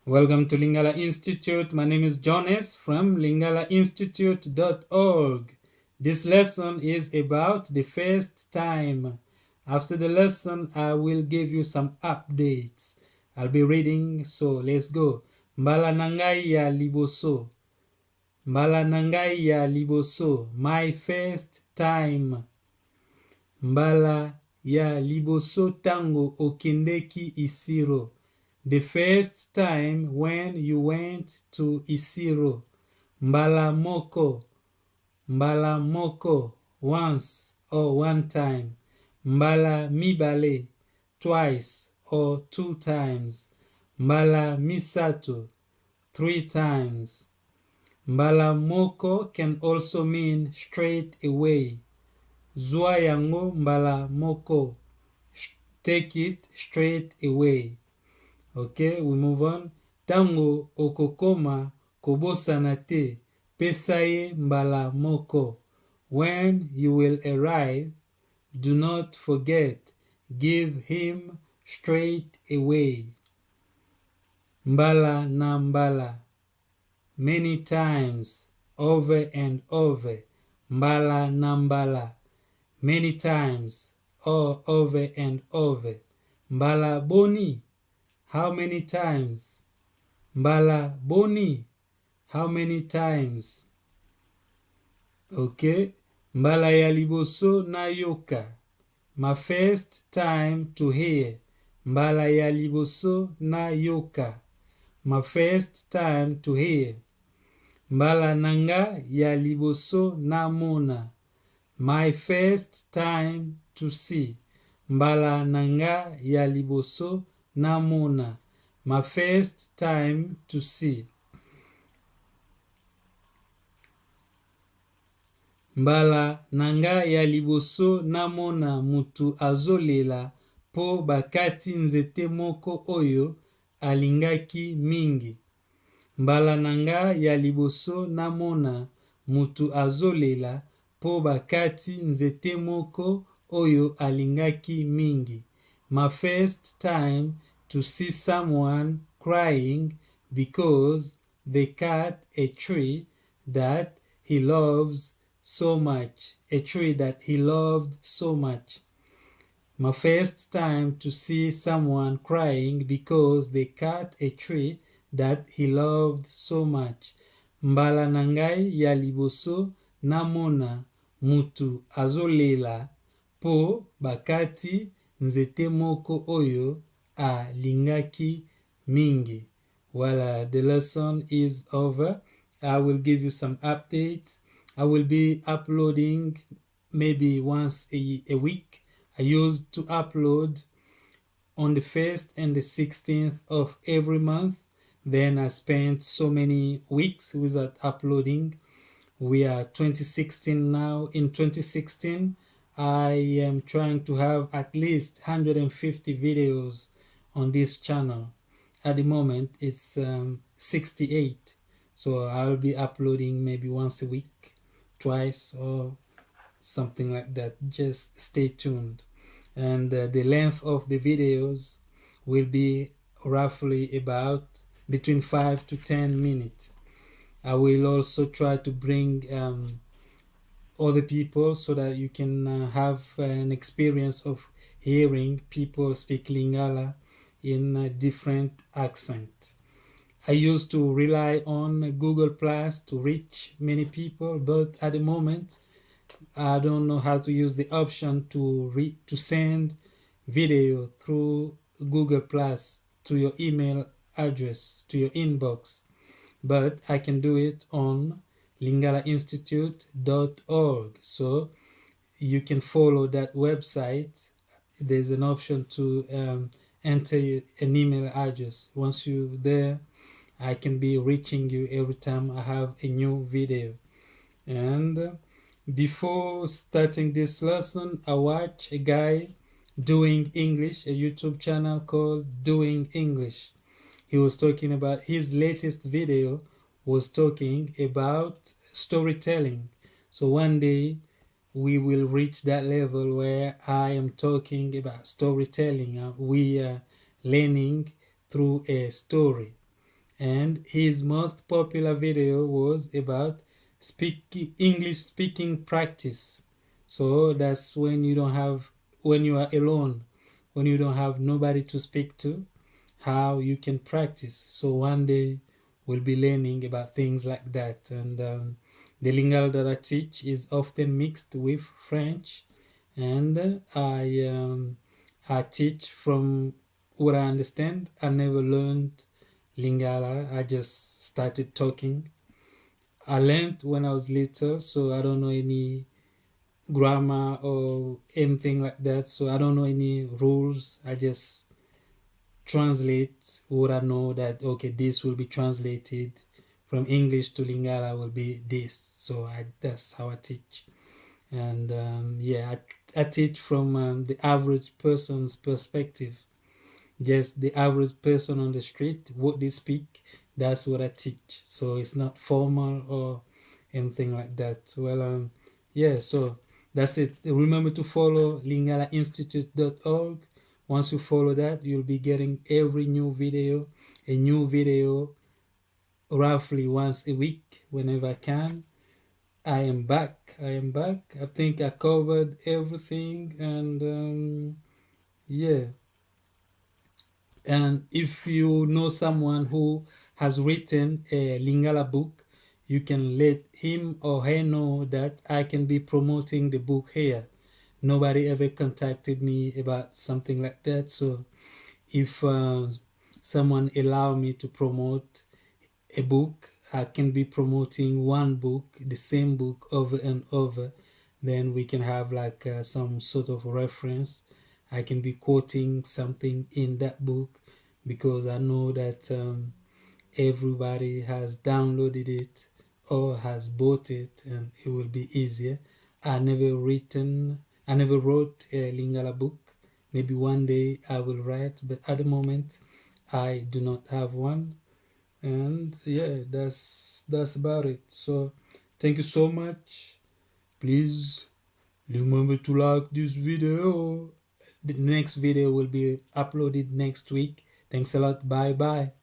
Welcome to Lingala Institute. My name is Jonas from lingalainstitute.org. This lesson is about the first time. After the lesson, I will give you some updates. I'll be reading, so let's go. Mbala ngai ya Liboso. Mbala ngai ya Liboso. My first time. Mbala ya Liboso Tango okendeki Isiro. The first time when you went to Isiro. Mbala moko. Mbala moko. Once or one time. Mbala mibale. Twice or two times. Mbala misato. 3 times. Mbala moko can also mean straight away. Zwa yango mbala moko. Take it straight away. Okay, we move on. Tango okokoma bosana te. Pesa mbala moko. When you will arrive, do not forget, give him straight away. Mbala na mbala. Many times, over and over. Mbala na mbala. Many times, or over and over. Mbala boni. How many times? Mbala boni. How many times? Okay. Mbala ya liboso na yoka. My first time to hear. Mbala ya liboso na yoka. My first time to hear. Mbala nanga ya liboso na mona. My first time to see. Mbala nanga ya liboso na mona. My first time to see. Mbala nanga ya liboso na mona mutu lela po bakati nzete moko oyo alingaki mingi. Mbala nanga ya liboso na mona mutu lela po bakati nzete moko oyo alingaki mingi. My first time to see someone crying because they cut a tree that he loves so much. A tree that he loved so much. My first time to see someone crying because they cut a tree that he loved so much. Mbala nangai ya liboso namona mutu lela po bakati nzete moko oyo alingaki mingi. Well, the lesson is over. I will give you some updates. I will be uploading maybe once a week. I used to upload on the 1st and the 16th of every month. Then I spent so many weeks without uploading. We are 2016 now. In 2016, I am trying to have at least 150 videos on this channel. At the moment, it's 68. So I'll be uploading maybe once a week, twice, or something like that. Just stay tuned. And the length of the videos will be roughly about between 5 to 10 minutes. I will also try to bring other people so that you can have an experience of hearing people speak Lingala in a different accent. I used to rely on Google Plus to reach many people, but at the moment I don't know how to use the option to send video through Google Plus to your email address, to your inbox. But I can do it on lingalainstitute.org. So you can follow that website. There's an option to enter an email address. Once you're there, I can be reaching you every time I have a new video. And before starting this lesson, I watched a guy doing English, a YouTube channel called Doing English. He was talking about his latest video was talking about storytelling. So one day we will reach that level where I am talking about storytelling. We are learning through a story. and his most popular video was about English speaking practice. So that's when you don't have, when you are alone, when you don't have nobody to speak to, how you can practice. So one day we'll be learning about things like that. And the Lingala that I teach is often mixed with French, and I teach from what I understand. I never learned Lingala. I just started talking. I learned when I was little, so I don't know any grammar or anything like that. So I don't know any rules. I just translate what I know, that okay, this will be translated from English to Lingala will be this. So that's how I teach. And yeah, I teach from the average person's perspective. Just the average person on the street, what they speak, that's what I teach. So it's not formal or anything like that. Well, yeah, so that's it. Remember to follow lingalainstitute.org. Once you follow that, you'll be getting every new video, a new video roughly once a week whenever I can. I am back. I am back. I think I covered everything, and yeah. And if you know someone who has written a Lingala book, you can let him or her know that I can be promoting the book here. Nobody ever contacted me about something like that. So if someone allow me to promote a book, I can be promoting one book, the same book over and over. Then we can have like some sort of reference. I can be quoting something in that book because I know that everybody has downloaded it or has bought it, and it will be easier. I never wrote a Lingala book. Maybe one day I will write, but at the moment I do not have one. And yeah, that's about it. So thank you so much. Please remember to like this video. The next video will be uploaded next week. Thanks a lot. Bye bye.